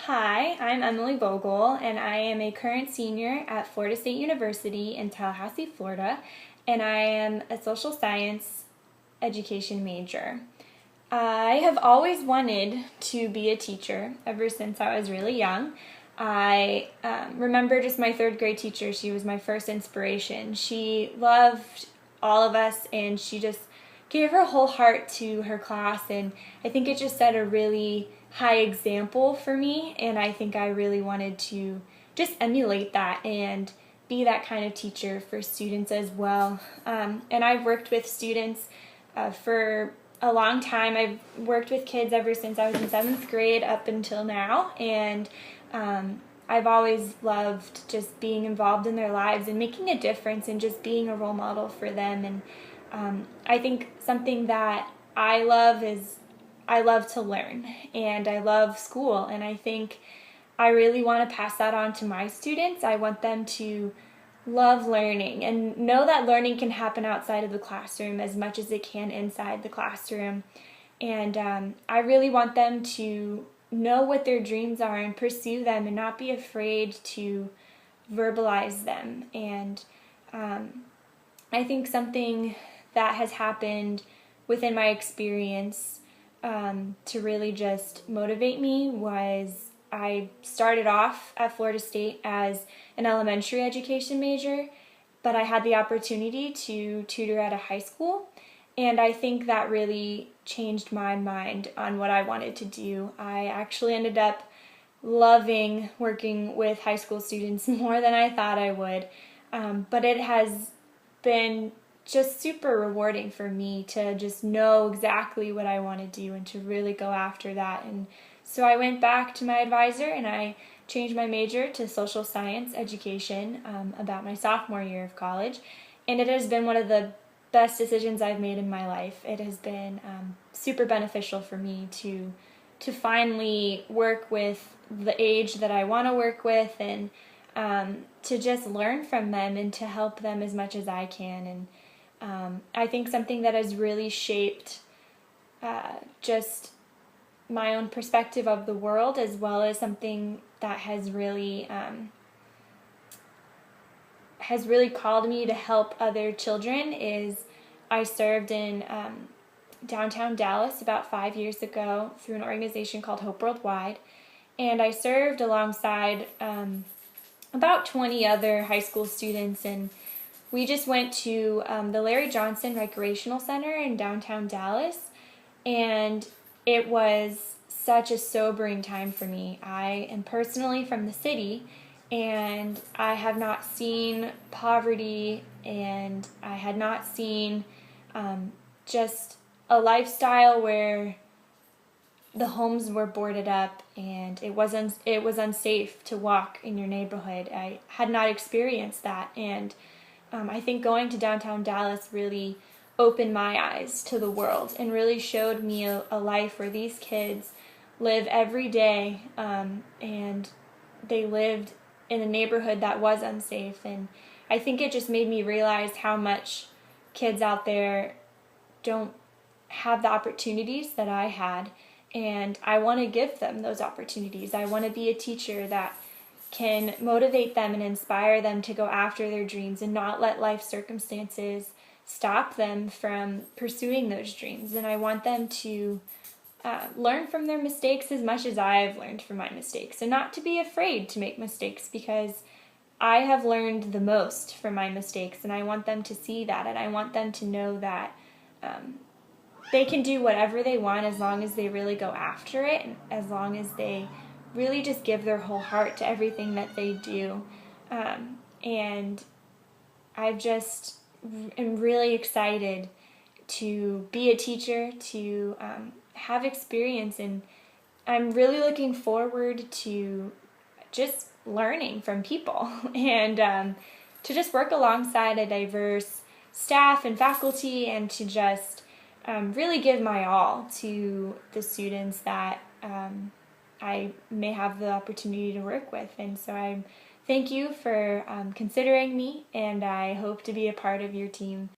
Hi, I'm Emily Vogel, and I am a current senior at Florida State University in Tallahassee, Florida, and I am a social science education major. I have always wanted to be a teacher ever since I was really young. I remember just my third grade teacher. She was my first inspiration. She loved all of us, and she just gave her whole heart to her class, and I think it just set a really high example for me, and I think I really wanted to just emulate that and be that kind of teacher for students as well. And I've worked with students for a long time. I've worked with kids ever since I was in 7th grade up until now, and I've always loved just being involved in their lives and making a difference and just being a role model for them. And I think something that I love is I love to learn, and I love school, and I think I really want to pass that on to my students. I want them to love learning and know that learning can happen outside of the classroom as much as it can inside the classroom. And I really want them to know what their dreams are and pursue them and not be afraid to verbalize them. And I think something that has happened within my experience to really just motivate me was I started off at Florida State as an elementary education major, but I had the opportunity to tutor at a high school, and I think that really changed my mind on what I wanted to do. I actually ended up loving working with high school students more than I thought I would, but it has been just super rewarding for me to just know exactly what I want to do and to really go after that. And so I went back to my advisor and I changed my major to social science education about my sophomore year of college, and it has been one of the best decisions I've made in my life. It has been super beneficial for me to finally work with the age that I want to work with, and to just learn from them and to help them as much as I can. And I think something that has really shaped just my own perspective of the world, as well as something that has really called me to help other children, is I served in downtown Dallas about 5 years ago through an organization called Hope Worldwide, and I served alongside about 20 other high school students, and we just went to the Larry Johnson Recreational Center in downtown Dallas, and it was such a sobering time for me. I am personally from the city, and I have not seen poverty, and I had not seen just a lifestyle where the homes were boarded up and it was unsafe to walk in your neighborhood. I had not experienced that, and I think going to downtown Dallas really opened my eyes to the world and really showed me a life where these kids live every day, and they lived in a neighborhood that was unsafe. And I think it just made me realize how much kids out there don't have the opportunities that I had, and I want to give them those opportunities. I want to be a teacher that can motivate them and inspire them to go after their dreams and not let life circumstances stop them from pursuing those dreams. And I want them to learn from their mistakes as much as I've learned from my mistakes, and not to be afraid to make mistakes, because I have learned the most from my mistakes, and I want them to see that, and I want them to know that they can do whatever they want as long as they really go after it, and as long as they really just give their whole heart to everything that they do. And I just am really excited to be a teacher, to have experience, and I'm really looking forward to just learning from people and to just work alongside a diverse staff and faculty, and to just really give my all to the students that I may have the opportunity to work with. And so I thank you for considering me, and I hope to be a part of your team.